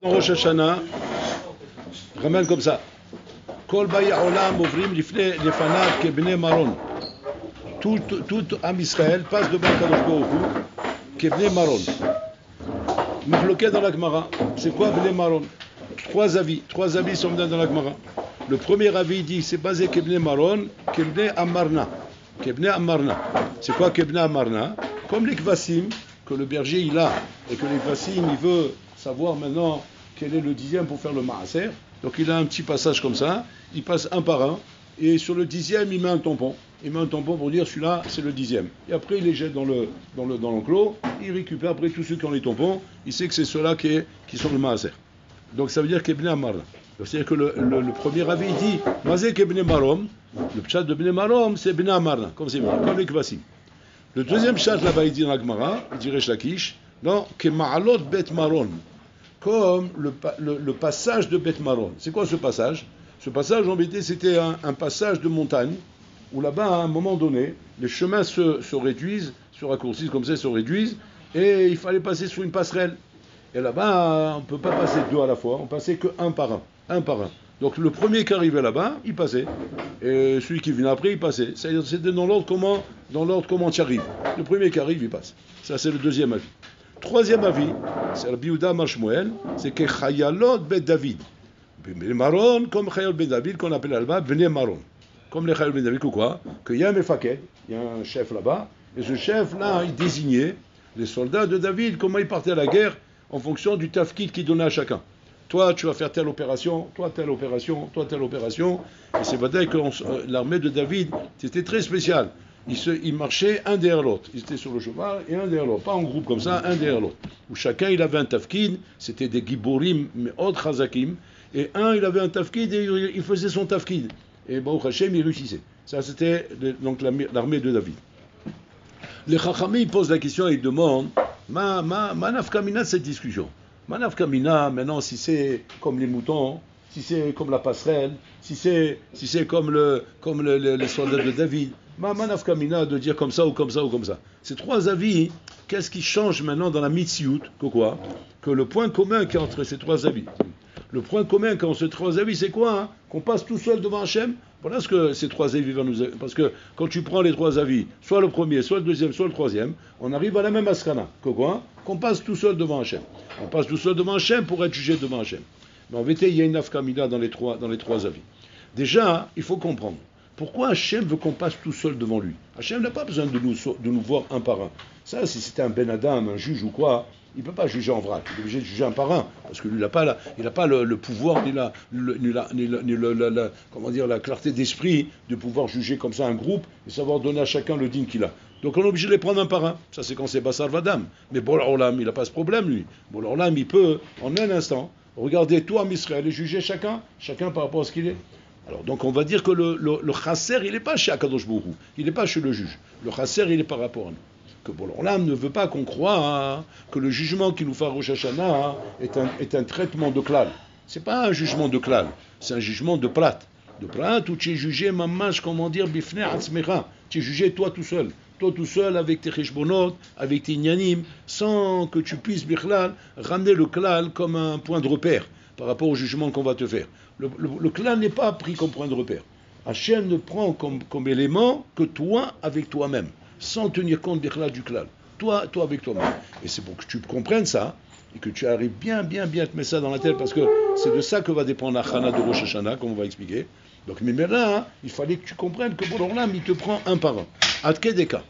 Rosh Hashanah, ramène comme ça. Kol Baya Olam Ovrim Lefanav Kebne Maron. Tout Am Israël passe devant Kadosh Baruch Hu Kebne Maron. Mahloket dans la Gemara. C'est quoi Bne Maron? Trois avis sont dans la Gemara. Le premier avis dit c'est basé Kebne Maron, Kebne Amarna. Kebne Amarna. C'est quoi Kebne Amarna? Comme les Kvasim que le berger il a et que les Kvasim il veut savoir maintenant quel est le dixième pour faire le maaser. Donc il a un petit passage comme ça, il passe un par un, et sur le dixième il met un tampon. Il met un tampon pour dire celui-là c'est le dixième. Et après il les jette dans l'enclos, il récupère après tous ceux qui ont les tampons, il sait que c'est ceux-là qui sont le maaser. Donc ça veut dire qu'Ebne Amarna. C'est-à-dire que le premier avis dit Mazé qu'Ebne Marom, le pshat de Bne Marom c'est Ebne Amarna, comme les Kvasim. Le deuxième pshat là-bas il dit dans la Gemara, il dit Resh Lakish, non, que Ma'alot Bet Maron. Comme le passage de Bet Maron. C'est quoi ce passage? Ce passage, en vérité, c'était un passage de montagne, où là-bas, à un moment donné, les chemins se réduisent, se raccourcissent comme ça, se réduisent, et il fallait passer sur une passerelle. Et là-bas, on ne peut pas passer deux à la fois, on passait que un par un. Donc le premier qui arrivait là-bas, il passait, et celui qui venait après, il passait. C'était dans l'ordre comment tu arrives. Le premier qui arrive, il passe. Ça, c'est le deuxième avis. Troisième avis, c'est Rabbi Yehuda Marshmuel, c'est que Chayalot Bet David. Maron, comme Chayalot Bet David, qu'on appelle là-bas, Bnei Maron. Comme les Chayalot Bet David, quoi? Qu'il y a un Mefaked, il y a un chef là-bas, et ce chef-là, il désignait les soldats de David, comment ils partaient à la guerre, en fonction du tafkid qu'il donnait à chacun. Toi, tu vas faire telle opération, toi, telle opération, toi, telle opération. Et c'est vrai que l'armée de David, c'était très spécial. Ils marchaient un derrière l'autre. Ils étaient sur le cheval et un derrière l'autre. Pas en groupe comme ça, un derrière l'autre. Où chacun, il avait un tafkid. C'était des giborim, mais autres chazakim. Et il avait un tafkid et il faisait son tafkid. Et Baruch Hashem, il réussissait. Ça, c'était donc l'armée de David. Les Chachamim posent la question et ils demandent Ma nafkamina cette discussion. Ma nafkamina, maintenant, si c'est comme les moutons, si c'est comme la passerelle, si c'est comme les soldats de David, ma nafkamina de dire comme ça ou comme ça ou comme ça. Ces trois avis, qu'est-ce qui change maintenant dans la mitziout? Que le point commun qu'il y a entre ces trois avis. Le point commun qu'entre ces trois avis, c'est quoi? Qu'on passe tout seul devant Hachem. Voilà ce que ces trois avis vont nous... Parce que quand tu prends les trois avis, soit le premier, soit le deuxième, soit le troisième, on arrive à la même askana. Qu'on passe tout seul devant Hachem. On passe tout seul devant Hachem pour être jugé devant Hachem. Mais en vérité, il y a une nafkamina dans les trois avis. Déjà, il faut comprendre. Pourquoi Hachem veut qu'on passe tout seul devant lui? Hachem n'a pas besoin de nous voir un par un. Ça, si c'était un Ben Adam, un juge ou quoi, il ne peut pas juger en vrac. Il est obligé de juger un par un. Parce que lui, il n'a pas le pouvoir, ni la clarté d'esprit de pouvoir juger comme ça un groupe et savoir donner à chacun le digne qu'il a. Donc on est obligé de les prendre un par un. Ça, c'est quand c'est Bassar Vadam. Mais Bola Olam, il n'a pas ce problème, lui. Bola Olam, il peut, en un instant, regarder tout en Israël et juger chacun par rapport à ce qu'il est. Alors, donc, on va dire que le chasser, il n'est pas chez Akadosh Baruch Hu, il n'est pas chez le juge. Le chasser, il est par rapport à nous. Que l'âme ne veut pas qu'on croie que le jugement qui nous fait Rosh Hashanah est un traitement de klal. C'est pas un jugement de klal, c'est un jugement de prat. De prat où tu es jugé, mamash, comment dire, bifnei atzmecha. Tu es jugé toi tout seul avec tes cheshbonot, avec tes inyanim, sans que tu puisses, bichlal, ramener le klal comme un point de repère par rapport au jugement qu'on va te faire. Le klal n'est pas pris comme point de repère. Hachem ne prend comme élément que toi avec toi-même, sans tenir compte du klal. Toi avec toi-même. Et c'est pour que tu comprennes ça, et que tu arrives bien te mettre ça dans la tête, parce que c'est de ça que va dépendre la Chana de Rosh Hashanah, comme on va expliquer. Donc, mais là, il fallait que tu comprennes que Bolam, il te prend un par un. Adkedeka.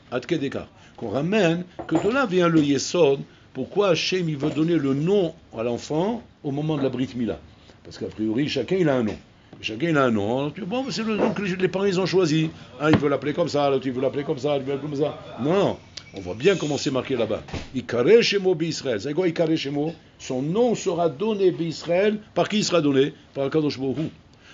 Qu'on ramène, que de là vient le Yesod, pourquoi Hachem, il veut donner le nom à l'enfant au moment de la Brit Mila. Parce qu'a priori, chacun, il a un nom. Alors, bon, c'est le nom que les parents, ils ont choisi. Il veut l'appeler comme ça, l'autre, il veut l'appeler comme ça, il veut l'appeler comme ça. Non. On voit bien comment c'est marqué là-bas. Ikare Shemo B'Israël. C'est quoi Ikare Shemo? Son nom sera donné B'Israël. Par qui il sera donné? Par Akadosh Baruch Hu.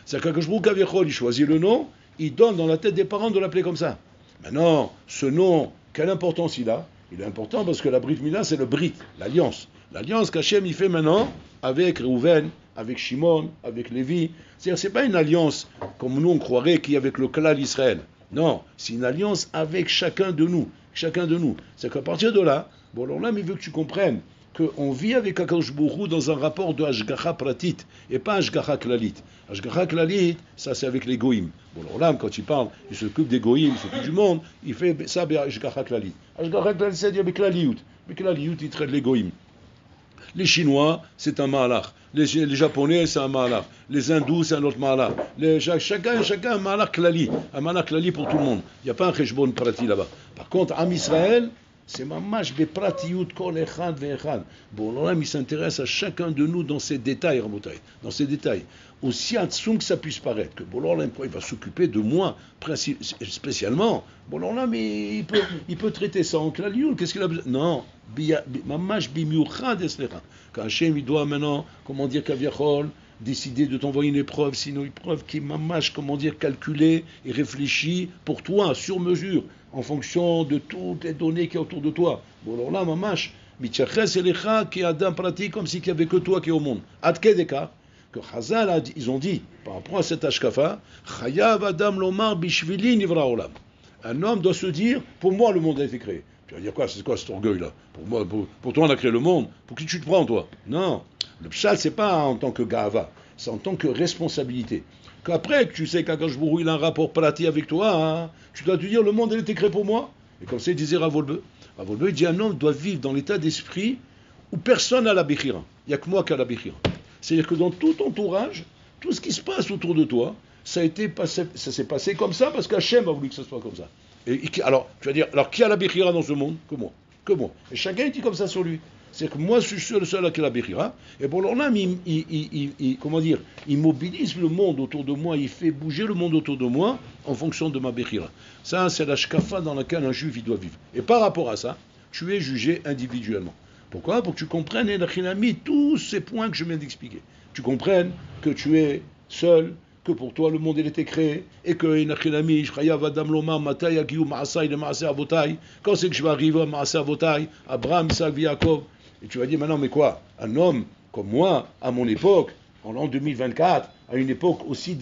C'est qu'Akadosh Baruch Hu, il choisit le nom, il donne dans la tête des parents de l'appeler comme ça. Maintenant, ce nom, quelle importance il a? Il est important parce que la Brit Mila, c'est le Brit, l'alliance. L'alliance qu'Hachem il fait maintenant avec Reuven, avec Shimon, avec Lévi. C'est-à-dire, c'est pas une alliance comme nous on croirait qu'il y a avec le clan d'Israël. Non, c'est une alliance avec chacun de nous. C'est qu'à partir de là, bon alors là, il veut que tu comprennes qu'on vit avec Akadosh Baruch Hu dans un rapport de Hashgacha Pratit et pas Hashgacha Klalit. Hashgacha Klalit, ça c'est avec les Goïm. Bon, l'Olam, quand il parle, il s'occupe des Goïm, il s'occupe du monde, il fait ça avec Hashgacha Klalit. Hashgacha Klalit, c'est-à-dire avec Klaliout. Avec Klaliout, il traite les Goïm. Les Chinois, c'est un Mahalach. Les Japonais, c'est un Mahalach. Les Hindous, c'est un autre Mahalach. Chacun un Mahalach Klali. Un Mahalach Klali pour tout le monde. Il n'y a pas un Cheshbon Prati là-bas. Par contre, Am Israël, c'est mamash bepratiut kol echad ve'echad. Bon, l'Olam, il s'intéresse à chacun de nous dans ses détails, Rabotai. Dans ses détails. Aussi atzum que ça puisse paraître. Que bon, l'Olam, il va s'occuper de moi, spécialement. Bon, l'Olam, il peut traiter ça en Klalioul. Qu'est-ce qu'il a besoin? Non. Mamash bimiuchad eslecha. Quand Hachem, il doit maintenant, comment dire, kaviachol, décider de t'envoyer une épreuve, sinon une épreuve qui est mamash, comment dire, calculée et réfléchie pour toi, sur mesure, en fonction de toutes les données qui est autour de toi. Bon, alors là, mamash, mitchaches elecha qui adam pratique comme si qu'il n'y avait que toi qui est au monde. Adkedeka, que Chazal, ils ont dit, par rapport à cet ashkafa, chayav adam lomar bishvili nivra olam. Un homme doit se dire, pour moi, le monde a été créé. Tu vas dire quoi? C'est quoi cet orgueil-là? Pour toi, on a créé le monde. Pour qui tu te prends, toi? Non. Le pshal, c'est pas en tant que gava, c'est en tant que responsabilité. Qu'après, que tu sais qu'Akadosh Baruch Hu, il a un rapport pratique avec toi, hein, tu dois te dire, le monde, il a été créé pour moi. Et comme ça, il disait Rav Wolbe. Rav Wolbe, il dit, un homme doit vivre dans l'état d'esprit où personne n'a la béchira. Il n'y a que moi qui a la béchira. C'est-à-dire que dans tout ton entourage, tout ce qui se passe autour de toi, ça s'est passé comme ça parce qu'Hachem a voulu que ça soit comme ça. Alors, tu vas dire, alors qui a la Bechira dans ce monde? Que moi. Que moi. Et chacun dit comme ça sur lui. C'est que moi, je suis le seul qui a la Bechira. Et pour l'Olam, comment dire, il mobilise le monde autour de moi, il fait bouger le monde autour de moi en fonction de ma Bechira. Ça, c'est la shkafa dans laquelle un juif il doit vivre. Et par rapport à ça, tu es jugé individuellement. Pourquoi? Pour que tu comprennes, Enachinami, tous ces points que je viens d'expliquer. Tu comprennes que tu es seul, que pour toi le monde il était créé, et que Enachinami, Chayav Adam Loma, Matay Agiou Maasai, le Maasai Avotai, quand c'est que je vais arriver à Maasai Avotai, Abraham, Isaac, Yaakov, et tu vas dire maintenant, mais quoi? Un homme comme moi, à mon époque, en l'an 2024, à une époque aussi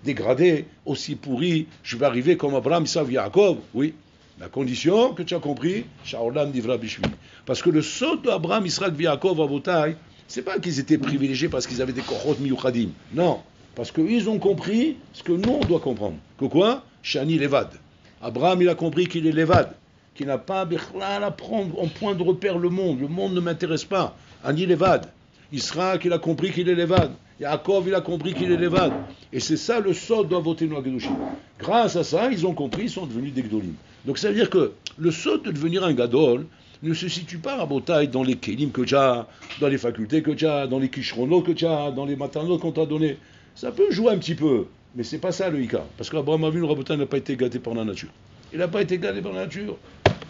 dégradée, aussi pourrie, je vais arriver comme Abraham, Isaac, Yaakov? Oui. La condition que tu as compris, Shaolam Divra Bishvi. Parce que le saut d'Abraham, Israël, Yaakov, Avotai, c'est pas qu'ils étaient privilégiés parce qu'ils avaient des kohot miyuchadim. Non. Parce qu'ils ont compris ce que nous, on doit comprendre. Que quoi? Shani Levad. Abraham, il a compris qu'il est Levad. Qu'il n'a pas à prendre en point de repère le monde. Le monde ne m'intéresse pas. Ani Levad. Israël, il a compris qu'il est Levad. Yaakov, il a compris qu'il est Levad. Et c'est ça le saut d'Avoté Noagedoshim. Grâce à ça, ils ont compris, ils sont devenus des Gdolim. Donc ça veut dire que le saut de devenir un Gadol ne se situe pas à Rabotai dans les Kélim que tu as, dans les facultés que tu as, dans les Kishronot que tu as, dans les matanot qu'on t'a donné. Ça peut jouer un petit peu, mais c'est pas ça le Ika. Parce qu'Abraham Avinu Rabotai n'a pas été gâté par la nature. Il n'a pas été gâté par la nature.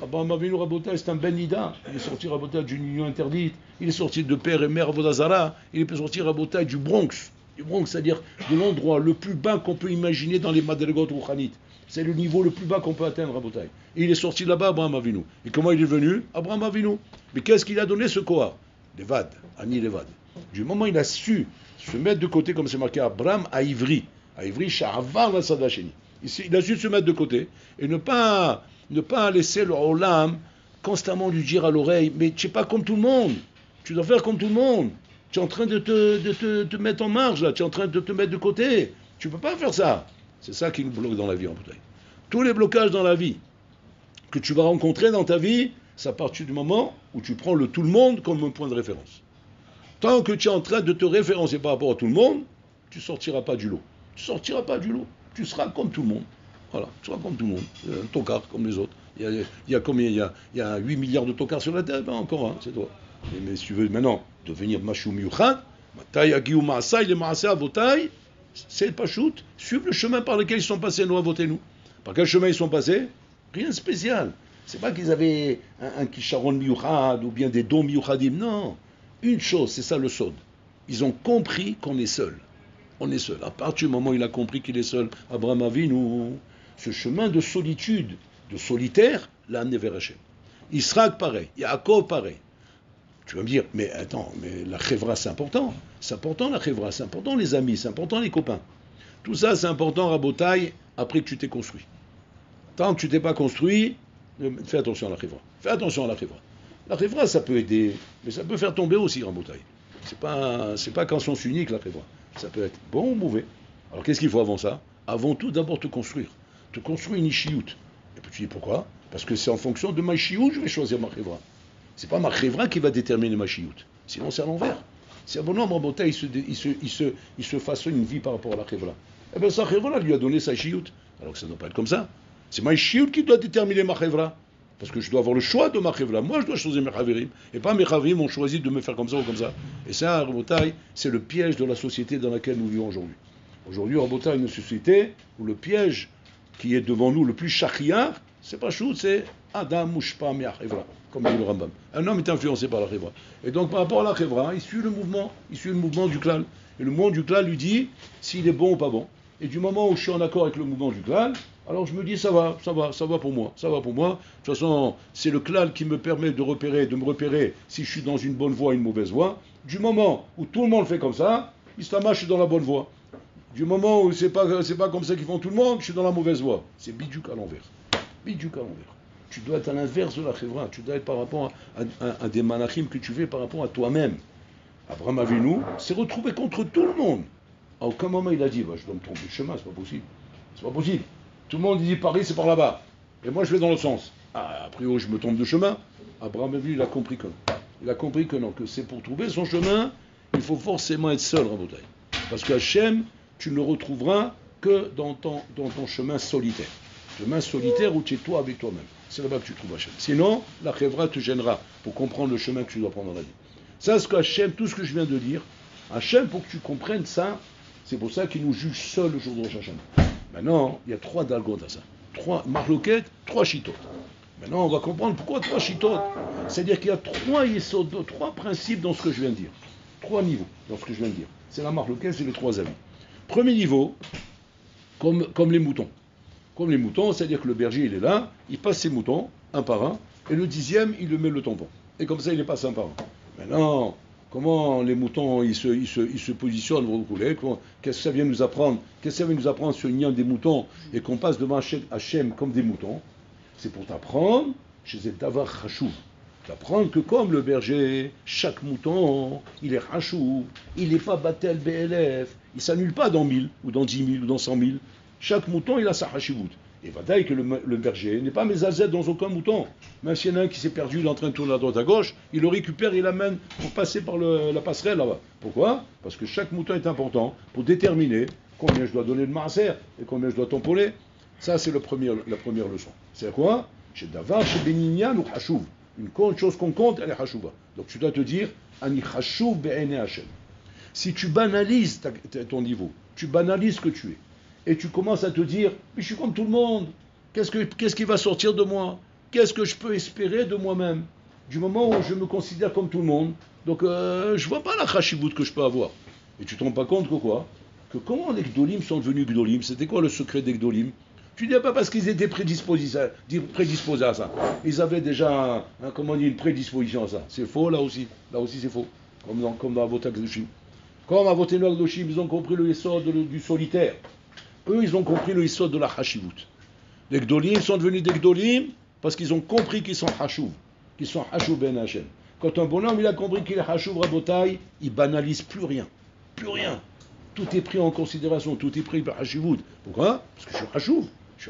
Abraham Avinu Rabotai, c'est un Ben Nida. Il est sorti Rabotai d'une union interdite. Il est sorti de père et mère Vodazara. Il est sorti Rabotai du Bronx. Du Bronx, c'est-à-dire de l'endroit le plus bas qu'on peut imaginer dans les Madrigot Rouchanit. C'est le niveau le plus bas qu'on peut atteindre, Rabotai. Et il est sorti là-bas, Abraham Avinu. Et comment il est venu? Abraham Avinu. Mais qu'est-ce qu'il a donné ce Kohar? Levad, Ani Levad. Du moment où il a su se mettre de côté, comme c'est marqué Abraham à Ivry. À Ivry, Sha'avar la Sadacheni. Il a su se mettre de côté et ne pas laisser le Olam constamment lui dire à l'oreille, mais tu n'es pas comme tout le monde. Tu dois faire comme tout le monde. Tu es en train de te mettre en marge, là. Tu es en train de te mettre de côté. Tu ne peux pas faire ça. C'est ça qui nous bloque dans la vie en bouteille. Tous les blocages dans la vie que tu vas rencontrer dans ta vie, c'est à partir du moment où tu prends le tout le monde comme un point de référence. Tant que tu es en train de te référencer par rapport à tout le monde, tu ne sortiras pas du lot. Tu ne sortiras pas du lot. Tu seras comme tout le monde. Voilà, tu seras comme tout le monde. Un tocard comme les autres. Il y a combien? Il y a 8 milliards de tocards sur la terre. Ben encore un, c'est toi. Mais si tu veux maintenant devenir Mashou Miuchad, Matay Agiou Maasai, les Maasai Avotai, c'est pas shoot. Suivre le chemin par lequel ils sont passés, nous, votez-nous. Par quel chemin ils sont passés? Rien de spécial. C'est pas qu'ils avaient un Kisharon Miuchad ou bien des dons Miuchadim. Non. Une chose, c'est ça le sod. Ils ont compris qu'on est seul. On est seul. À partir du moment où il a compris qu'il est seul, Abraham Avinu, ce chemin de solitude, de solitaire, l'a amené vers Hachem. Israël pareil, Yaakov pareil. Tu vas me dire, mais attends, mais la chevra c'est important. C'est important la chevra, c'est important les amis, c'est important les copains. Tout ça c'est important, Rabotai, après que tu t'es construit. Tant que tu t'es pas construit, fais attention à la chevra. Fais attention à la chevra. La chevra, ça peut aider, mais ça peut faire tomber aussi en bouteille. C'est pas qu'en sens unique la chevra. Ça peut être bon ou mauvais. Alors qu'est-ce qu'il faut avant ça? Avant tout, d'abord te construire. Te construire une ishiout. Et puis tu dis pourquoi? Parce que c'est en fonction de ma ishiout je vais choisir ma chevra. C'est pas ma chevra qui va déterminer ma ishiout. Sinon c'est à l'envers. Si un bonhomme en bouteille il se façonne une vie par rapport à la chevra, eh bien sa chevra lui a donné sa ishiout. Alors que ça ne doit pas être comme ça. C'est ma ishiout qui doit déterminer ma chevra. Parce que je dois avoir le choix de ma chevra. Moi, je dois choisir mes chavirim. Et pas mes chavirim ont choisi de me faire comme ça ou comme ça. Et ça, Rabotai, c'est le piège de la société dans laquelle nous vivons aujourd'hui. Aujourd'hui, Rabotai, une société où le piège qui est devant nous le plus shachiyar, c'est pas chou, c'est Adam Mushpa Mea Chevra, comme dit le Rambam. Un homme est influencé par la chevra. Et donc, par rapport à la chevra, il suit le mouvement du klal. Et le mouvement du klal lui dit s'il est bon ou pas bon. Et du moment où je suis en accord avec le mouvement du klal, alors je me dis ça va pour moi. De toute façon, c'est le klal qui me permet de me repérer si je suis dans une bonne voie ou une mauvaise voie. Du moment où tout le monde fait comme ça, Istama, je suis dans la bonne voie. Du moment où c'est pas comme ça qu'ils font tout le monde, je suis dans la mauvaise voie. C'est bidjouk à l'envers. Tu dois être à l'inverse de la chevra. Tu dois être par rapport à des malachim que tu fais par rapport à toi-même. Abraham Avinu s'est retrouvé contre tout le monde. À aucun moment il a dit je dois me tromper de chemin, c'est pas possible. Tout le monde dit Paris c'est par là-bas. Et moi je vais dans le sens. A priori je me trompe de chemin. Abraham Avinu il a compris que non. Que c'est pour trouver son chemin, il faut forcément être seul, Rabotai. Parce que Hachem, tu ne le retrouveras que dans ton chemin solitaire. Chemin solitaire où tu es toi avec toi-même. C'est là-bas que tu trouves Hachem. Sinon, la chevra te gênera pour comprendre le chemin que tu dois prendre dans la vie. Ça, c'est Hachem, tout ce que je viens de dire, Hachem, pour que tu comprennes ça, c'est pour ça qu'il nous juge seul le jour de Rosh Hashanah. Maintenant, il y a 3 dalgot à ça. 3 marloquettes, 3 chitotes. Maintenant, on va comprendre pourquoi 3 chitotes. C'est-à-dire qu'il y a 3 principes dans ce que je viens de dire. 3 niveaux dans ce que je viens de dire. C'est la marloquette, c'est les 3 avis. Premier niveau, comme les moutons. Comme les moutons, c'est-à-dire que le berger, il est là, il passe ses moutons, un par un, et le 10e, il le met le tampon. Et comme ça, il les passe un par un. Maintenant, comment les moutons ils se positionnent, vous voulez, qu'est-ce que ça vient nous apprendre? Qu'est-ce que ça vient nous apprendre sur l'union des moutons et qu'on passe devant Hachem comme des moutons? C'est pour t'apprendre chez Davar Chachouv. T'apprendre que comme le berger, chaque mouton, il est Chachouv, il n'est pas Batel BLF, il ne s'annule pas dans 1000 ou dans 10 000 ou dans 100 000. Chaque mouton, il a sa Chachivut. Et Vadaï que le berger n'est pas mésazet dans aucun mouton. Même s'il y en a un qui s'est perdu, il est en train de tourner à droite à gauche, il le récupère, il l'amène pour passer par la passerelle là-bas. Pourquoi? Parce que chaque mouton est important pour déterminer combien je dois donner de maaser et combien je dois tamponner. Ça, c'est la première leçon. C'est quoi? Chez Davar, chez Beninyan ou Hachouv. Une chose qu'on compte, elle est Hachouva. Donc tu dois te dire, Ani Hachouv be'ene Hachem. Si tu banalises ton niveau, tu banalises ce que tu es, et tu commences à te dire, mais je suis comme tout le monde, qu'est-ce qui va sortir de moi? Qu'est-ce que je peux espérer de moi-même? Du moment où je me considère comme tout le monde, donc je ne vois pas la chachibout que je peux avoir. Et tu ne te rends pas compte que quoi? Que comment les Gdolim sont devenus Gdolim? C'était quoi le secret des Gdolim? Tu ne dis pas parce qu'ils étaient prédisposés à ça. Ils avaient déjà une prédisposition à ça. C'est faux là aussi. Là aussi c'est faux. Comme dans Avot HaKadoshim. Comme Avot HaKadoshim, ils ont compris le essor du solitaire. Eux, ils ont compris le essor de la hashivut. Les Gdolim sont devenus des Gdolim parce qu'ils ont compris qu'ils sont hashuv. Qu'ils sont hashuv ben Hashem. Quand un bonhomme il a compris qu'il est hashuv rabotai, il banalise plus rien. Plus rien. Tout est pris en considération, tout est pris par hashivut. Pourquoi? Parce que je suis hashuv. Je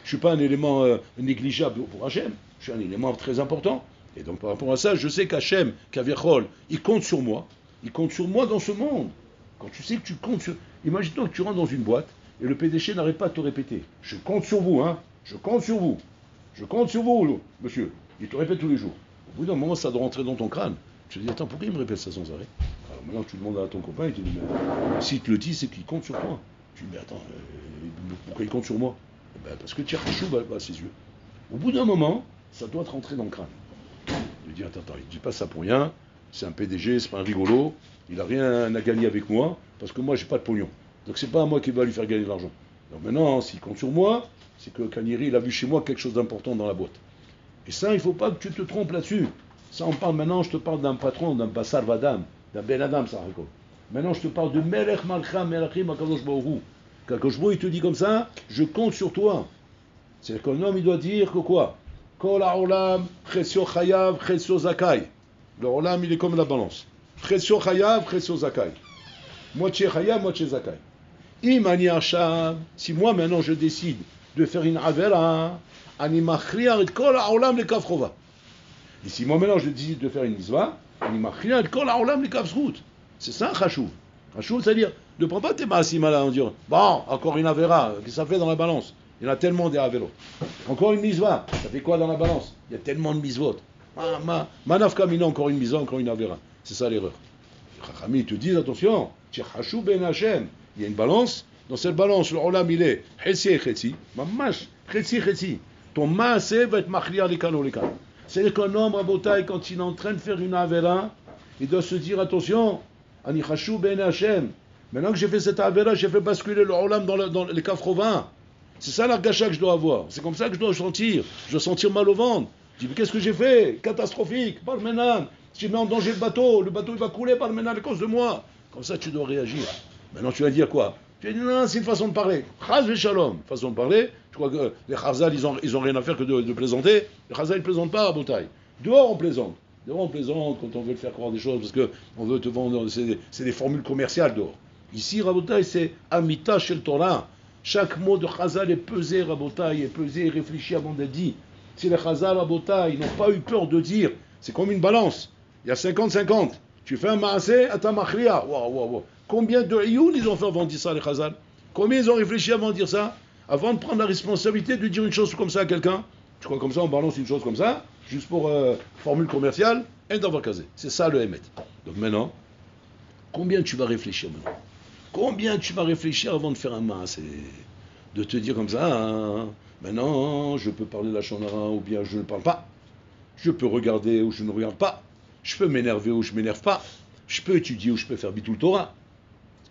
suis pas un élément négligeable pour Hachem. Je suis un élément très important. Et donc par rapport à ça, je sais qu'Hachem, Kaviachol, il compte sur moi. Il compte sur moi dans ce monde. Quand tu sais que tu comptes sur... Imagine-toi que tu rentres dans une boîte et le PDG n'arrête pas de te répéter. Je compte sur vous, hein. Je compte sur vous. Je compte sur vous, monsieur. Il te répète tous les jours. Au bout d'un moment, ça doit rentrer dans ton crâne. Tu te dis, attends, pourquoi il me répète ça sans arrêt? Alors maintenant, tu demandes à ton copain, il te dit, mais s'il te le dit, c'est qu'il compte sur toi. Tu dis, mais attends, pourquoi il compte sur moi? Parce que tu as chou à ses yeux. Au bout d'un moment, ça doit te rentrer dans le crâne. Il dit, attends, il ne dit pas ça pour rien, c'est un PDG, c'est pas un rigolo, il n'a rien à gagner avec moi, parce que moi, j'ai pas de pognon. Donc c'est pas à moi qui va lui faire gagner de l'argent. Donc maintenant, s'il compte sur moi, c'est que Kanyeri, il a vu chez moi quelque chose d'important dans la boîte. Et ça, il ne faut pas que tu te trompes là-dessus. Ça, on parle maintenant, je te parle d'un patron, d'un Bassar Vadam, d'un Ben Adam, ça raconte. Maintenant, je te parle de Melech Malcha, Melachim, Akadosh Baruch Hu. Quand il te dit comme ça, je compte sur toi. C'est-à-dire qu'un homme, il doit dire que quoi? Kol ha'olam, chesio chayav, chesio zakai. Le olam, il est comme la balance. Chesio chayav, chesio zakai. Moitié chayav, moitié zakai. Imani Hashem, si moi maintenant je décide de faire une avera, ani machriar et kol ha'olam le kav chova. Et si moi maintenant je décide de faire une mitzvah, ani machriar et kol ha'olam le kav zchut. C'est ça chashuv. Chashuv, c'est-à-dire, ne prends pas tes maasim là en disant, bon, encore une avera, qu'est-ce que ça fait dans la balance? Il y en a tellement des averot. Encore une mitzvah, ça fait quoi dans la balance? Il y a tellement de mitzvot. Manaf kamina, encore une mitzvah, encore une avera. C'est ça l'erreur. Les Chachamim te disent, attention, tu chashuv ben Hashem. Il y a une balance. Dans cette balance, le olam, il est chetzi et chetzi. Mamash, chetzi, chetzi. Ton maaseh va être machliar les canaux, les canaux. C'est-à-dire qu'un homme, Rabotai, quand il est en train de faire une avera, il doit se dire, attention, ani chashuv ben Hashem. Maintenant que j'ai fait cette avera, j'ai fait basculer le olam dans les kafrovins. C'est ça l'argacha que je dois avoir. C'est comme ça que je dois sentir. Je dois sentir mal au ventre. Je dis, mais qu'est-ce que j'ai fait? Catastrophique. Par le ménane. J'ai mis en danger le bateau il va couler par le ménane à cause de moi. Comme ça, tu dois réagir. Maintenant, tu vas dire quoi? Tu vas dire, non, c'est une façon de parler. Chaz shalom. Façon de parler. Je crois que les Chazal, ils ont rien à faire que de plaisanter. Les Chazal, ils ne plaisantent pas à Botaï. Dehors, on plaisante. Dehors, on plaisante quand on veut faire croire des choses parce qu'on veut te vendre. C'est des formules commerciales dehors. Ici, Rabotai, c'est Amita chez le Torah. Chaque mot de Chazal est pesé, Rabotai, est pesé et réfléchi avant d'être dit. Si les Chazal, Rabotai, ils n'ont pas eu peur de dire, c'est comme une balance. Il y a 50-50. Tu fais un maaseh, ata machria. Wow. Combien de ioun ils ont fait avant de dire ça, les Chazal? Combien ils ont réfléchi avant de dire ça? Avant de prendre la responsabilité de dire une chose comme ça à quelqu'un? Tu crois comme ça, on balance une chose comme ça, juste pour formule commerciale, et d'avoir casé. C'est ça le Hémet. Donc maintenant, combien tu vas réfléchir maintenant? Combien tu vas réfléchir avant de faire un maaseh? De te dire comme ça, hein, maintenant je peux parler la shonara ou bien je ne parle pas. Je peux regarder ou je ne regarde pas. Je peux m'énerver ou je ne m'énerve pas. Je peux étudier ou je peux faire bitul Torah.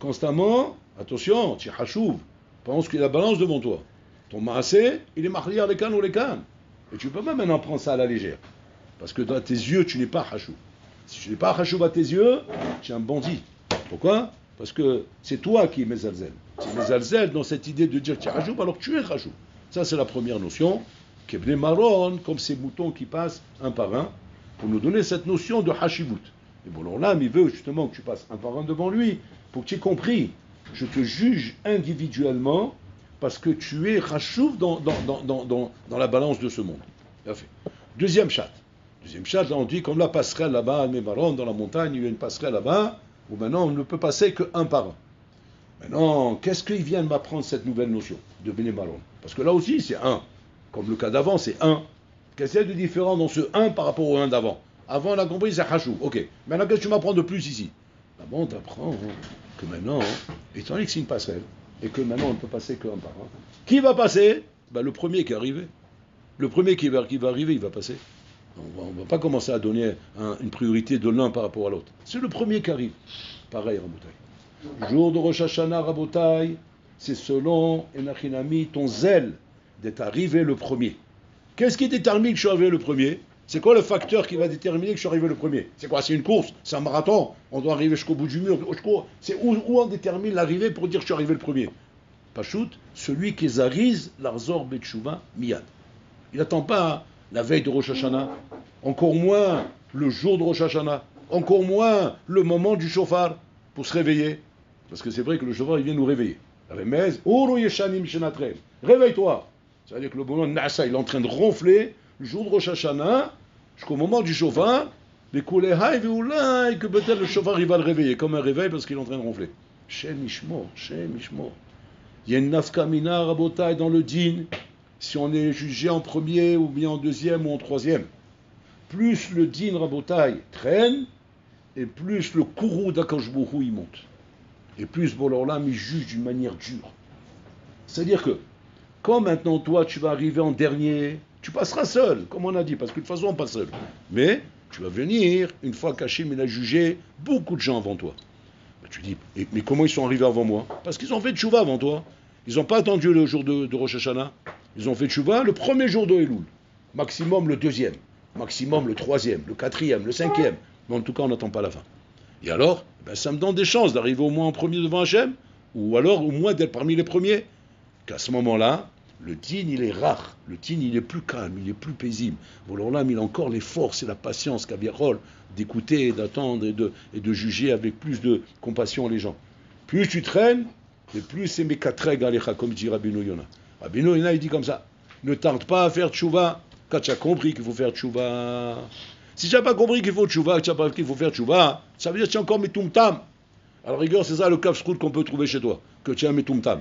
Constamment, attention, tu chashuv. Pense qu'il y a la balance devant toi. Ton maaseh, il est mahliar les cannes ou les cannes. Et tu ne peux pas maintenant prendre ça à la légère. Parce que dans tes yeux, tu n'es pas chashuv. Si tu n'es pas chashuv à tes yeux, tu es un bandit. Pourquoi? Parce que c'est toi qui es mezalzel. C'est mezalzel dans cette idée de dire tu es chashuv alors que tu es chashuv. Ça, c'est la première notion. Kebne maron, comme ces moutons qui passent un par un, pour nous donner cette notion de hashivut. Et bon, alors là, il veut justement que tu passes un par un devant lui, pour que tu aies compris. Je te juge individuellement parce que tu es chashuv dans la balance de ce monde. Fait. Deuxième chat. Là, on dit comme la passerelle là-bas, à Mémaron, dans la montagne, il y a une passerelle là-bas, où maintenant on ne peut passer qu'un par un. Maintenant, qu'est-ce qu'il vient de m'apprendre cette nouvelle notion de Bénémaron? Parce que là aussi, c'est un. Comme le cas d'avant, c'est un. Qu'est-ce qu'il y a de différent dans ce un par rapport au un d'avant? Avant, on a compris, c'est hachou. Ok. Maintenant, qu'est-ce que tu m'apprends de plus ici? D'abord, on t'apprend que maintenant, étant donné que c'est une passerelle, et que maintenant, on ne peut passer qu'un par un, qui va passer? Le premier qui est arrivé. Le premier qui va arriver, il va passer. On ne va pas commencer à donner une priorité de l'un par rapport à l'autre. C'est le premier qui arrive. Pareil, Rabotai. Jour de Rosh Hashanah, Rabotai, c'est selon Enachinami, ton zèle d'être arrivé le premier. Qu'est-ce qui détermine que je suis arrivé le premier? C'est quoi le facteur qui va déterminer que je suis arrivé le premier? C'est quoi? C'est une course? C'est un marathon? On doit arriver jusqu'au bout du mur? C'est où on détermine l'arrivée pour dire que je suis arrivé le premier? Pachout, celui qui zariz l'arzor betchouva miyad. Il n'attend pas la veille de Rosh Hashanah, encore moins le jour de Rosh Hashanah, encore moins le moment du shofar pour se réveiller. Parce que c'est vrai que le shofar, il vient nous réveiller. Remez, Uru Yeshanim Shenatrel. Réveille-toi. C'est-à-dire que le bonhomme Nasa, il est en train de ronfler le jour de Rosh Hashanah jusqu'au moment du shofar. Les Kulehai Veoulai, que peut-être le shofar, il va le réveiller comme un réveil parce qu'il est en train de ronfler. Shem Ishmor, Shem Ishmor. Il y a une nafkamina rabotai dans le din. Si on est jugé en premier, ou bien en deuxième, ou en troisième. Plus le din rabotai traîne, et plus le kourou d'Akashbohu il monte. Et plus Bololam il juge d'une manière dure. C'est-à-dire que, quand maintenant toi tu vas arriver en dernier, tu passeras seul, comme on a dit, parce que de toute façon on passe seul. Mais tu vas venir, une fois qu'Hachim il a jugé beaucoup de gens avant toi. Tu dis, mais comment ils sont arrivés avant moi? Parce qu'ils ont fait tchouva avant toi. Ils n'ont pas attendu le jour de Rosh Hashanah. Ils ont fait tchouva le premier jour de Elul. Maximum le deuxième. Maximum le troisième, le quatrième, le cinquième. Mais en tout cas, on n'attend pas la fin. Et alors, ça me donne des chances d'arriver au moins en premier devant Hachem, ou alors au moins d'être parmi les premiers. Qu'à ce moment-là, Le din, il est rare. Le din, il est plus calme, il est plus paisible. L'olam, il a encore les forces et la patience qu'Aviarol d'écouter, d'attendre et de juger avec plus de compassion les gens. Plus tu traînes, et plus c'est mekatreg alecha, comme dit Rabbeinu Yona. Rabbeinu Yona, il dit comme ça. Ne tarde pas à faire tchouva quand tu as compris qu'il faut faire tchouva. Si tu n'as pas compris qu'il faut tchouva, qu'il faut faire tchouva, ça veut dire que tu es encore metumtam. À la rigueur, c'est ça le kafsrout qu'on peut trouver chez toi, que tu es un metumtam.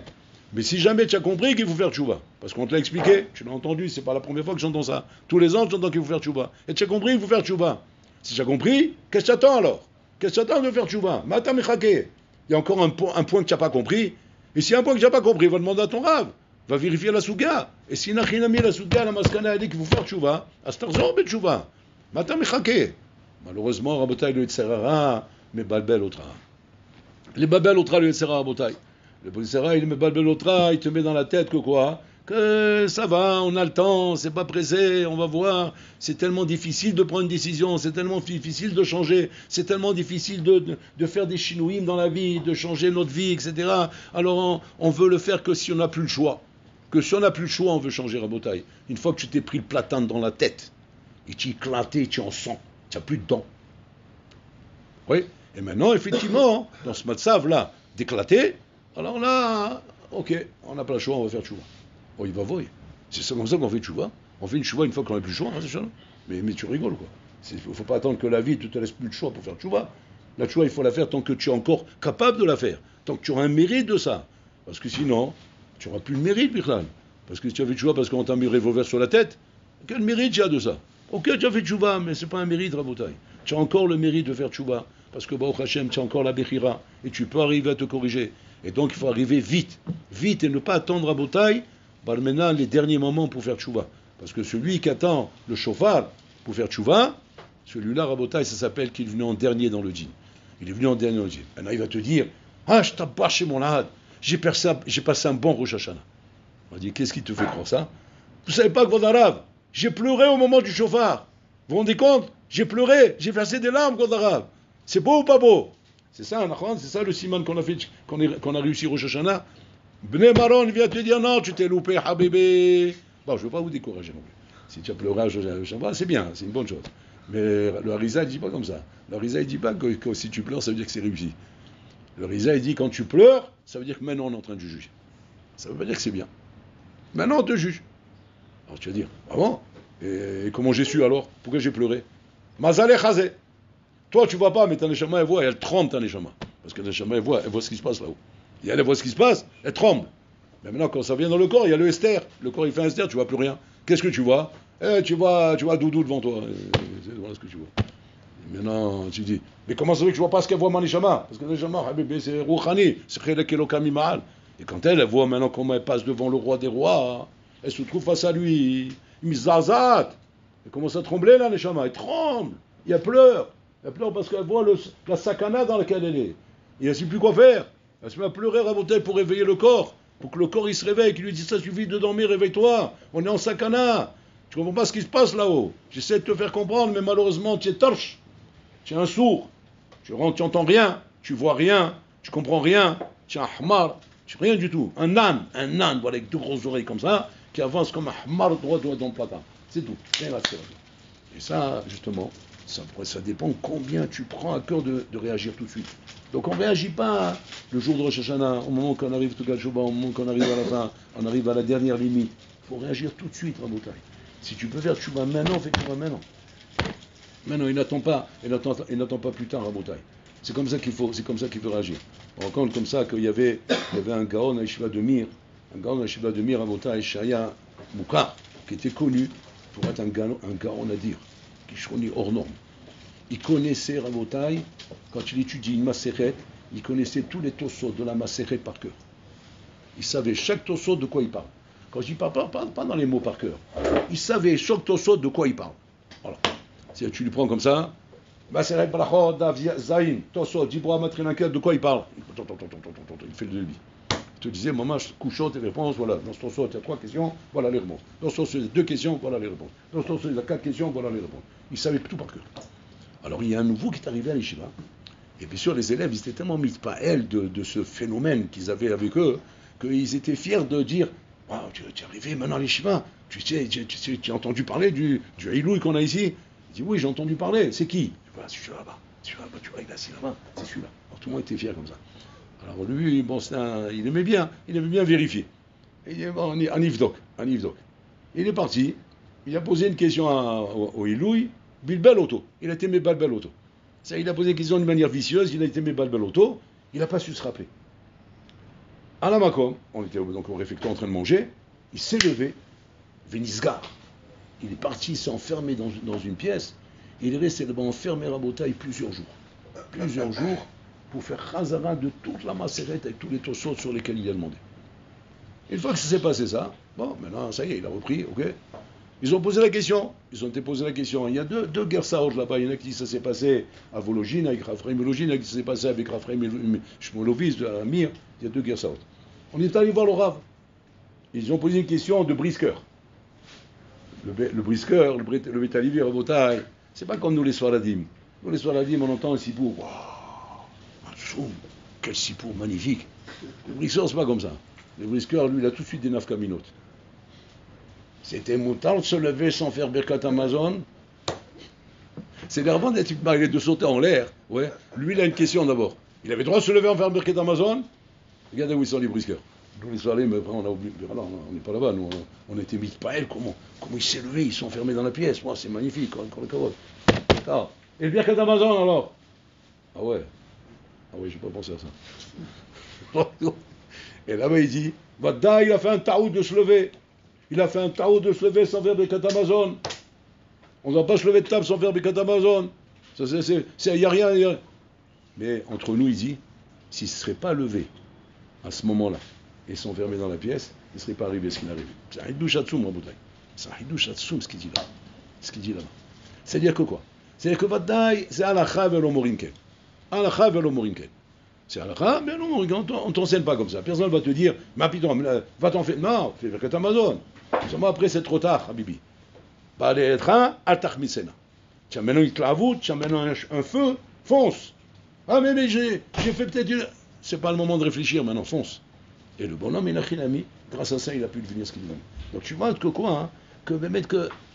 Mais si jamais tu as compris qu'il faut faire tchouva, parce qu'on te l'a expliqué, tu l'as entendu, c'est pas la première fois que j'entends ça. Tous les ans, j'entends qu'il faut faire tchouva. Et tu as compris qu'il faut faire tchouva. Si tu as compris, qu'est-ce que tu attends alors? Qu'est-ce que tu attends de faire tchouva? Mata mechake. Il y a encore un point que tu n'as pas compris. Et s'il y a un point que tu n'as pas compris, va demander à ton rave. Va vérifier la souga. Et si Nachinami la souga, la maskana a dit qu'il faut faire tchouva, astarzor bet tchouva. Mata mechake. Malheureusement, Rabotai le Yetzerara, mais balbel otra. Les babel otra le Yetzerara Rabotai. Le Yetzerara, il met balbel otra, il te met dans la tête que quoi? Que ça va, on a le temps, c'est pas pressé, on va voir, c'est tellement difficile de prendre une décision, c'est tellement difficile de changer, c'est tellement difficile de faire des shinouim dans la vie, de changer notre vie, etc. Alors on veut le faire que si on n'a plus le choix. Que si on n'a plus le choix, on veut changer Rabotai. Une fois que tu t'es pris le platane dans la tête, et tu es éclaté, tu en sens, tu n'as plus de dents. Oui, et maintenant, effectivement, dans ce matzav-là, d'éclater, alors là, ok, on n'a pas le choix, on va faire tchouva. Oh, il va voir. C'est comme ça qu'on fait tchouva. On fait une tchouva une fois qu'on n'a plus le choix, hein, c'est ça. Mais tu rigoles, quoi. Il ne faut pas attendre que la vie ne te laisse plus de choix pour faire tchouva. La tchouva, il faut la faire tant que tu es encore capable de la faire. Tant que tu auras un mérite de ça. Parce que sinon, tu n'auras plus le mérite, Birlan. Parce que si tu as fait tchouva parce qu'on t'a mis un revolver sur la tête, quel mérite tu as de ça? Ok, tu as fait tchouva, mais ce n'est pas un mérite, Rabotai. Tu as encore le mérite de faire tchouva. Parce que, Baruch Hashem, tu as encore la Bechira. Et tu peux arriver à te corriger. Et donc, il faut arriver vite. Vite et ne pas attendre Rabotai. Maintenant, les derniers moments pour faire tchouva. Parce que celui qui attend le shofar pour faire tchouva, celui-là, Rabotai, ça s'appelle qu'il est venu en dernier dans le djinn. Il est venu en dernier dans le djinn. Maintenant, il va te dire, ah, je t'ai pas chez mon lahad, j'ai passé un bon Rosh Hashanah. On va dire, qu'est-ce qui te fait croire ça? Vous savez pas que Godarav, j'ai pleuré au moment du shofar. Vous vous rendez compte? J'ai pleuré, j'ai versé des larmes, Godarav. C'est beau ou pas beau? C'est ça, c'est ça le siman qu'on a fait, qu'on a réussi Rosh Hashanah. Bnei Maron vient te dire non, tu t'es loupé, Habibé. Bon, je ne veux pas vous décourager non plus. Si tu as pleuré à Shabbat, c'est bien, c'est une bonne chose. Mais le Harizah, il ne dit pas comme ça. Le Harizah, il ne dit pas que si tu pleures, ça veut dire que c'est réussi. Le Harizah, il dit quand tu pleures, ça veut dire que maintenant on est en train de juger. Ça ne veut pas dire que c'est bien. Maintenant on te juge. Alors tu vas dire, ah bon? Et comment j'ai su alors? Pourquoi j'ai pleuré? Mazalé Chazé. Toi, tu ne vois pas, mais ta neshama, elle voit, et elle tremble ta neshama. Parce que ta neshama, elle voit ce qui se passe là-haut. Et elle voit ce qui se passe, elle tremble. Mais maintenant, quand ça vient dans le corps, il y a le Esther. Le corps, il fait un Esther, tu vois plus rien. Qu'est-ce que tu vois? Tu vois Doudou devant toi. Voilà ce que tu vois. Et maintenant, tu dis, mais comment ça fait que je vois pas ce qu'elle voit Manishama? Parce que Manishama, c'est Rouhani, c'est Chelek Elokam Imaal. Et quand elle voit maintenant comment elle passe devant le roi des rois, elle se trouve face à lui, Mizazat. Elle commence à trembler là, Neshama. Elle tremble. Elle pleure. Elle pleure parce qu'elle voit la sakana dans laquelle elle est. Et elle ne sait plus quoi faire. Elle se met à pleurer, Rabotai, pour réveiller le corps. Pour que le corps il se réveille, qu'il lui dise ça suffit de dormir, réveille-toi. On est en sakana. Tu ne comprends pas ce qui se passe là-haut. J'essaie de te faire comprendre, mais malheureusement, tu es torche. Tu es un sourd. Tu n'entends rien. Tu vois rien. Tu comprends rien. Tu es un hamar. Tu rien du tout. Un âne, voilà, avec deux grosses oreilles comme ça, qui avance comme un hamar droit dans le platin. C'est tout. Et ça, justement, ça dépend combien tu prends à cœur de réagir tout de suite. Donc on ne réagit pas le jour de Rosh Hashanah, au moment qu'on arrive tout Gatshuba, au moment qu'on arrive à la fin, on arrive à la dernière limite. Il faut réagir tout de suite, Rabotai. Si tu peux faire Tshuva maintenant, fais Tshuva maintenant. Maintenant, il n'attend pas plus tard, Rabotai. C'est comme ça qu'il faut réagir. On raconte comme ça qu'il y avait un Gaon à Yeshiva de Mir, Rabotai, Shaya Moukar, qui était connu pour être un Gaon à dire, qui chronit hors norme. Il connaissait, Rabotai, quand il étudie une Maseret, il connaissait tous les Tosot de la Maseret par cœur. Il savait chaque Tosot de quoi il parle. Quand je dis pas dans les mots par cœur. Il savait chaque Tosot de quoi il parle. Voilà. Si tu lui prends comme ça, Maseret Brachot, Dav Zayin, Tosot, Dibra Matrinankel, de quoi il parle? Il fait le débit. Il te disait, maman, couchot tes réponses, voilà. Dans ce Tosot, il y a 3 questions, voilà les réponses. Dans ce Tosot, il y a 2 questions, voilà les réponses. Dans ce Tosot, il y a 4 questions, voilà les réponses. Il savait tout par cœur. Alors il y a un nouveau qui est arrivé à l'Yeshiva. Et bien sûr, les élèves, ils étaient tellement mis pas elle de ce phénomène qu'ils avaient avec eux, qu'ils étaient fiers de dire, Ah, tu es arrivé maintenant à l'Yeshiva. Tu as entendu parler du Iloui qu'on a ici? Il dit oui, j'ai entendu parler. C'est qui? Voilà, c'est celui là-bas. Celui-là, tu vois, il est assis là-bas. C'est celui-là. Alors tout le monde était fier comme ça. Alors lui, bon, il aimait bien vérifier. Il dit bon, un Ivdok. Il est parti. Il a posé une question au Iloui. Bilbel auto. Il a été mes balbel auto. Ça, il a posé une question d'une manière vicieuse. Il a été mes balbel auto. Il n'a pas su se rappeler. À la Makom, on était donc au réfectoire en train de manger, il s'est levé, Vénisgar. Il est parti, il s'est enfermé dans une pièce, il est resté là-bas enfermé à Botaï plusieurs jours, pour faire Khazara de toute la macérette avec tous les tossaux sur lesquels il a demandé. Une fois que ça s'est passé ça, bon, maintenant, ça y est, il a repris, ok. Ils ont posé la question, il y a deux guerres saoges là-bas, il y en a qui disent que ça s'est passé à Vologine avec Raphaël Vologine, il y en a qui s'est passé avec Raphaël Shmolovis de Amir, il y a deux guerres saoges. On est allé voir le Rav. Ils ont posé une question de brisqueur. Le brisqueur, le bétalivier à Botaï, c'est pas comme nous les Swaradim. Nous les Swaradim, on entend un sipour. Waouh, un soum, quel sipour magnifique. Le brisqueur, c'est pas comme ça. Le brisqueur, lui, il a tout de suite des nafkaminotes. C'était moutarde de se lever sans faire Birkat Amazon. C'est nerveux d'être marié, de sauter en l'air. Ouais. Lui, il a une question d'abord. Il avait le droit de se lever en faire Birkat Amazon. Regardez où ils sont les brisqueurs. Nous les soirées, mais on a oublié. Alors, on n'est pas là-bas, nous, on était mis pas elle. Comment il s'est levé, ils sont fermés dans la pièce. Moi, c'est magnifique, ah. Et le Birkat Amazon alors? Ah ouais, j'ai pas pensé à ça. Et là-bas, il dit, Vada, il a fait un taout de se lever. Il a fait un taout de se lever sans faire Birkat Amazon. On ne va pas se lever de table sans faire Birkat Amazon. Il n'y a rien. Mais entre nous, il dit, s'il ne se serait pas levé à ce moment-là, et s'enfermer dans la pièce, il ne serait pas arrivé ce qu'il arrive. C'est un hidouch atsoum, Rabotai. C'est un hidouch atsoum ce qu'il dit là. C'est-à-dire que quoi? C'est-à-dire que Vadaï, c'est halakha velo morinken. Halakha velo morinken. C'est halakha, mais non, on ne t'enseigne pas comme ça. Personne ne va te dire, ma piton, va t'en faire. Non, fais Birkat Amazon. Seulement après, c'est trop tard, Habibi. Ba le'etra, atachmisena. Tu as maintenant une clavoute, tu as maintenant un feu, fonce. Ah, mais j'ai fait peut-être une. C'est pas le moment de réfléchir maintenant, fonce. Et le bonhomme, il a chinami, grâce à ça, il a pu devenir ce qu'il veut. Donc tu vois que quoi, hein, que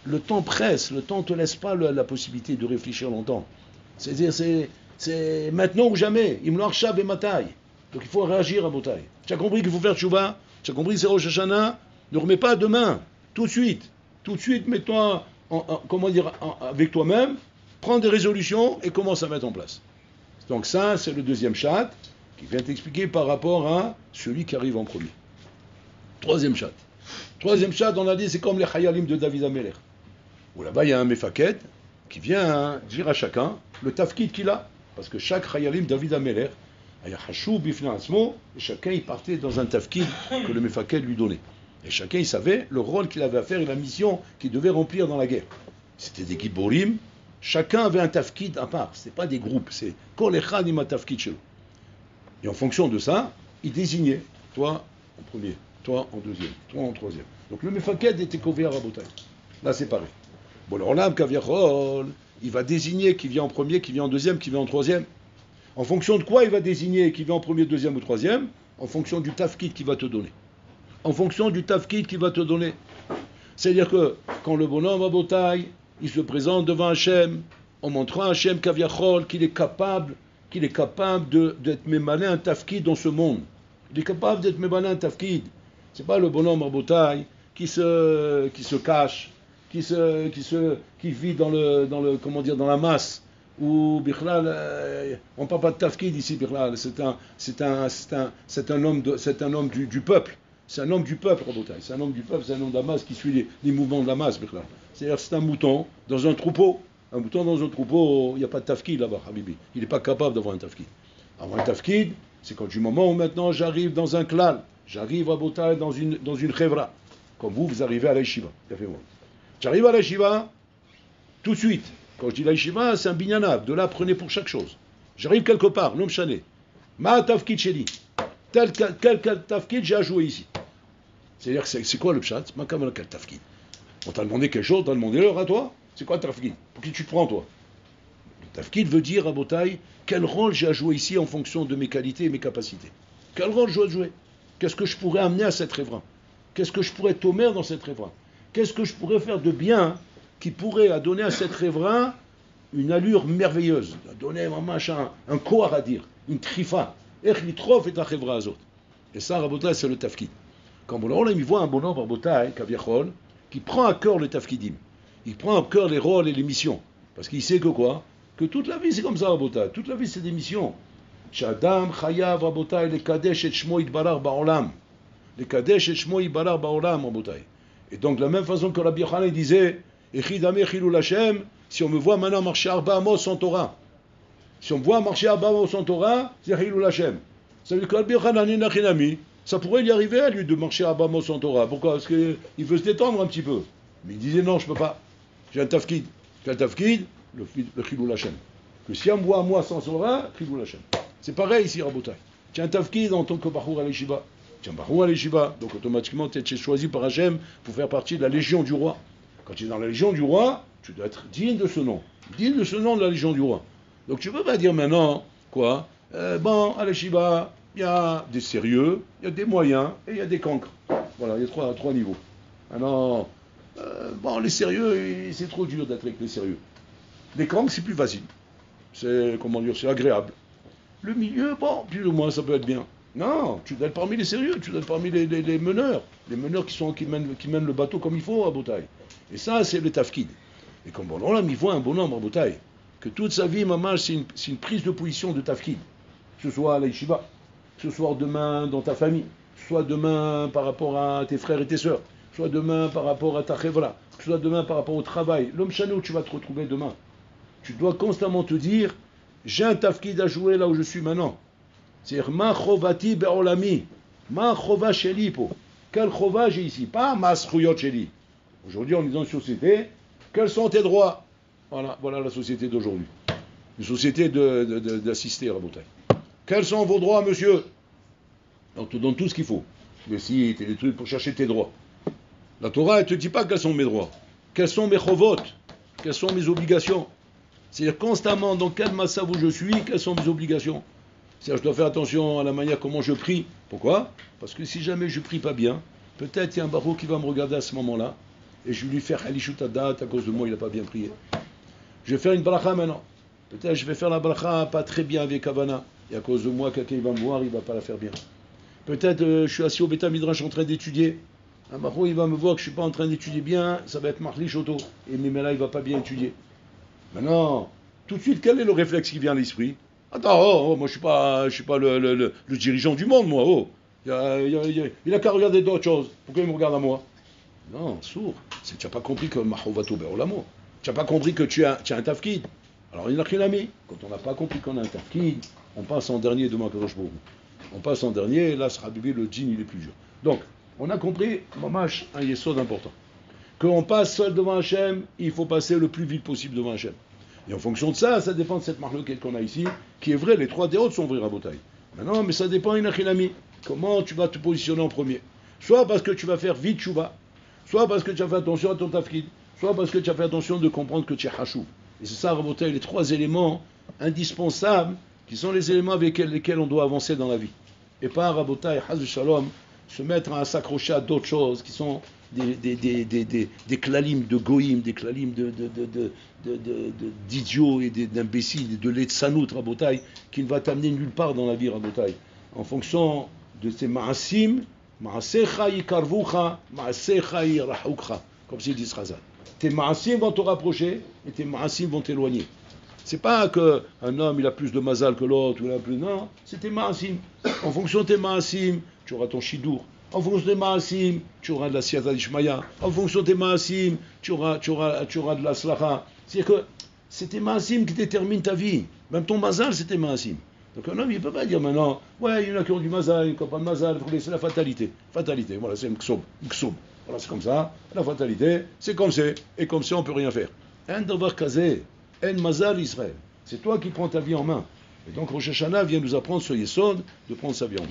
le temps presse, le temps ne te laisse pas la possibilité de réfléchir longtemps. C'est-à-dire, c'est maintenant ou jamais. Il me l'enchabe et mataille. Donc il faut réagir à Botaï. Tu as compris qu'il faut faire tchouva, tu as compris que c'est Rosh Hashanah, ne remets pas demain, tout de suite. Tout de suite, mets-toi, avec toi-même, prends des résolutions et commence à mettre en place. Donc ça, c'est le deuxième chat qui vient t'expliquer par rapport à celui qui arrive en premier. Troisième chat, on a dit, c'est comme les Chayalim de David Ameler. Où là-bas, il y a un Mefaket qui vient dire à chacun le tafkid qu'il a. Parce que chaque Chayalim David Ameler, il y a Hashou Bifna Asmo, et chacun il partait dans un tafkid que le Mefaket lui donnait. Et chacun il savait le rôle qu'il avait à faire et la mission qu'il devait remplir dans la guerre. C'était des Giborim, chacun avait un tafkid à part. Ce n'est pas des groupes, c'est Kol Echad ima tafkid shelo. Et en fonction de ça, il désignait, toi en premier, toi en deuxième, toi en troisième. Donc le Mefaket était couvert à Botaï. Là c'est pareil. Bon, alors là, Kaviachol, il va désigner qui vient en premier, qui vient en deuxième, qui vient en troisième. En fonction de quoi il va désigner qui vient en premier, deuxième ou troisième? En fonction du tafkid qu'il va te donner. C'est-à-dire que quand le bonhomme à Botaï, il se présente devant Hachem, en montrant à Hachem Kaviachol qu'il est capable d'être mémalé un tafkid dans ce monde. Il est capable d'être mémalé un tafkid. C'est pas le bonhomme à Botaï qui se cache, qui vit dans la masse, ou Bichlal, on parle pas de tafkid ici, Bichlal, c'est un homme du peuple. C'est un homme du peuple, Rabotai. C'est un homme du peuple, c'est un homme de la masse qui suit les mouvements de la masse. C'est-à-dire c'est un mouton dans un troupeau. Un mouton dans un troupeau, il n'y a pas de tafkid là-bas, Habibi. Il n'est pas capable d'avoir un tafkid. Avoir un tafkid, c'est quand du moment où maintenant j'arrive dans un klal, j'arrive à Botaï dans une chevra. Comme vous arrivez à la yeshiva. J'arrive à la yeshiva, tout de suite. Quand je dis la yeshiva, c'est un binyanav. De là, prenez pour chaque chose. J'arrive quelque part, l'homme chané. Ma tafkid sheli. Quel tafkid j'ai à jouer ici. C'est-à-dire, c'est quoi le pshat? Quel tafkid? On t'a demandé quelque chose, on t'a demandé l'heure à toi. C'est quoi le tafkid? Pour qui tu te prends, toi? Le tafkid veut dire, à Botaï, quel rôle j'ai à jouer ici en fonction de mes qualités et mes capacités. Quel rôle je dois jouer? Qu'est-ce que je pourrais amener à cette rêvera? Qu'est-ce que je pourrais tomer dans cette rêvra? Qu'est-ce que je pourrais faire de bien qui pourrait donner à cette rêvra une allure merveilleuse, donner un koar à dire, une trifa. Et ça, Rabotai, c'est le tafkid. Quand on y voit un bonhomme, Rabotai, Kaviachol, qui prend à cœur le tafkidim, il prend à cœur les rôles et les missions. Parce qu'il sait que quoi? Que toute la vie, c'est comme ça, Rabotai. Toute la vie, c'est des missions. Shadam, Chayav, Rabotai, le Kadesh et Shmo Yitbarar Ba'olam. Le Kadesh et Shmo Yitbarar Ba'olam, Rabotai. Et donc, de la même façon que Rabbi Yochanan disait, Echidame Chilul Hashem, si on me voit maintenant marcher Arba Amos sans Torah, si on me voit marcher Arba Amos sans Torah, c'est Chilul Hashem. Ça veut dire que Rabbi Yochanan est Nachinami, ça pourrait lui arriver à lui de marcher Arba Amos sans Torah. Pourquoi? Parce qu'il veut se détendre un petit peu. Mais il disait non, je ne peux pas. J'ai un tafkid. J'ai un tafkid, le Chilul Hashem. Que si on me voit moi sans Torah, Chilul Hashem. C'est pareil ici, Rabotai. Tu as un tafkid en tant que Bachour à l'Eshiva. Tu es un Bachour à l'Eshiva, donc automatiquement tu es choisi par Hashem pour faire partie de la Légion du Roi. Quand tu es dans la Légion du Roi, tu dois être digne de ce nom. Digne de ce nom de la Légion du Roi. Donc tu ne peux pas dire maintenant, quoi, bon, à l'Eshiva, il y a des sérieux, il y a des moyens et il y a des cancres. Voilà, il y a trois niveaux. Alors, bon, les sérieux, c'est trop dur d'être avec les sérieux. Les cancres, c'est plus facile. C'est, comment dire, c'est agréable. Le milieu, bon, plus ou moins, ça peut être bien. Non, tu dois être parmi les sérieux, tu dois être parmi les meneurs. Les meneurs qui mènent le bateau comme il faut à Botaï. Et ça, c'est le tafkid. Et comme bon, là, il voit un bonhomme à Botaï, que toute sa vie, maman, c'est une prise de position de tafkid. Que ce soit à l'Aïshiva, que ce soit demain dans ta famille, soit demain par rapport à tes frères et tes sœurs, soit demain par rapport à ta chevra, soit demain par rapport au travail. L'homme chané où tu vas te retrouver demain. Tu dois constamment te dire, j'ai un tafkid à jouer là où je suis maintenant. C'est-à-dire, ma chovati be'olami, ma chova sheli po. Quel chova j'ai ici? Pas ma srouyot sheli. Aujourd'hui, on est dans une société. Quels sont tes droits? Voilà la société d'aujourd'hui. Une société d'assister à la bouteille. Quels sont vos droits, monsieur? On te donne tout ce qu'il faut. Les sites et les trucs pour chercher tes droits. La Torah, elle ne te dit pas quels sont mes droits. Quels sont mes chovot? Quelles sont mes obligations? C'est-à-dire constamment dans quel massav où je suis, quelles sont mes obligations? C'est-à-dire je dois faire attention à la manière comment je prie. Pourquoi? Parce que si jamais je prie pas bien, peut-être il y a un barreau qui va me regarder à ce moment-là, et je vais lui faire halishut adat à cause de moi, il n'a pas bien prié. Je vais faire une bracha maintenant. Peut-être je vais faire la bracha pas très bien avec Havana, et à cause de moi, quelqu'un va me voir, il ne va pas la faire bien. Peut-être je suis assis au Beth Midrash en train d'étudier. Un barreau, il va me voir que je ne suis pas en train d'étudier bien, ça va être marlich auto, et mais là, il ne va pas bien étudier. Maintenant, tout de suite, quel est le réflexe qui vient à l'esprit? Attends, moi je suis pas le dirigeant du monde, moi. Il a qu'à regarder d'autres choses. Pourquoi il me regarde à moi? Non, sourd. Tu n'as pas compris que Mahovato Be'olamo. Tu n'as pas compris que tu as un tafkid. Alors il n'a rien ami. Quand on n'a pas compris qu'on a un tafkid, on passe en dernier devant Kadosh Baruch Hu. On passe en dernier, et là sera bébé, le djinn il est plus dur. Donc, on a compris, mamash, un yesod important. Qu'on passe seul devant Hachem, il faut passer le plus vite possible devant Hachem. Et en fonction de ça, ça dépend de cette marloquette qu'on a ici, qui est vraie, les trois déotes sont vraies à Botaï. Maintenant, mais ça dépend, Inachinami, comment tu vas te positionner en premier. Soit parce que tu vas faire vite chouva, soit parce que tu as fait attention à ton tafkid, soit parce que tu as fait attention de comprendre que tu es hachou. Et c'est ça, Rabotai, les trois éléments indispensables, qui sont les éléments avec lesquels on doit avancer dans la vie. Et pas, Rabotai, Haz Shalom, se mettre à s'accrocher à d'autres choses qui sont des klalim de goïm, des klalim d'idiots et d'imbéciles, de l'etsanout, Rabotai, qui ne va t'amener nulle part dans la vie, Rabotai. En fonction de ces ma'asim, ma'asecha yikarvucha, ma'asecha yirahukcha, comme c'est dit Chazal. Tes ma'asim vont te rapprocher et tes ma'asim vont t'éloigner. C'est pas qu'un homme il a plus de mazal que l'autre, ou il a plus. Non, c'est tes ma'asim. En fonction de tes ma'asim, tu auras ton shidur. En fonction des ma'asim, tu auras de la siyata d'Ishmaya. En fonction des ma'asim, tu auras de la slacha. C'est-à-dire que c'est tes ma'asim qui déterminent ta vie. Même ton mazal, c'est tes ma'asim. Donc un homme, il ne peut pas dire maintenant, ouais, il y en a qui ont du mazal, il n'y a pas de mazal, c'est la fatalité. Fatalité, voilà, c'est m'ksob. Voilà, c'est comme ça. La fatalité, c'est comme c'est. Et comme c'est, on ne peut rien faire. Un davar kazé, un mazal Israël. C'est toi qui prends ta vie en main. Et donc Rosh Hashanah vient nous apprendre ce yesod de prendre sa vie en main.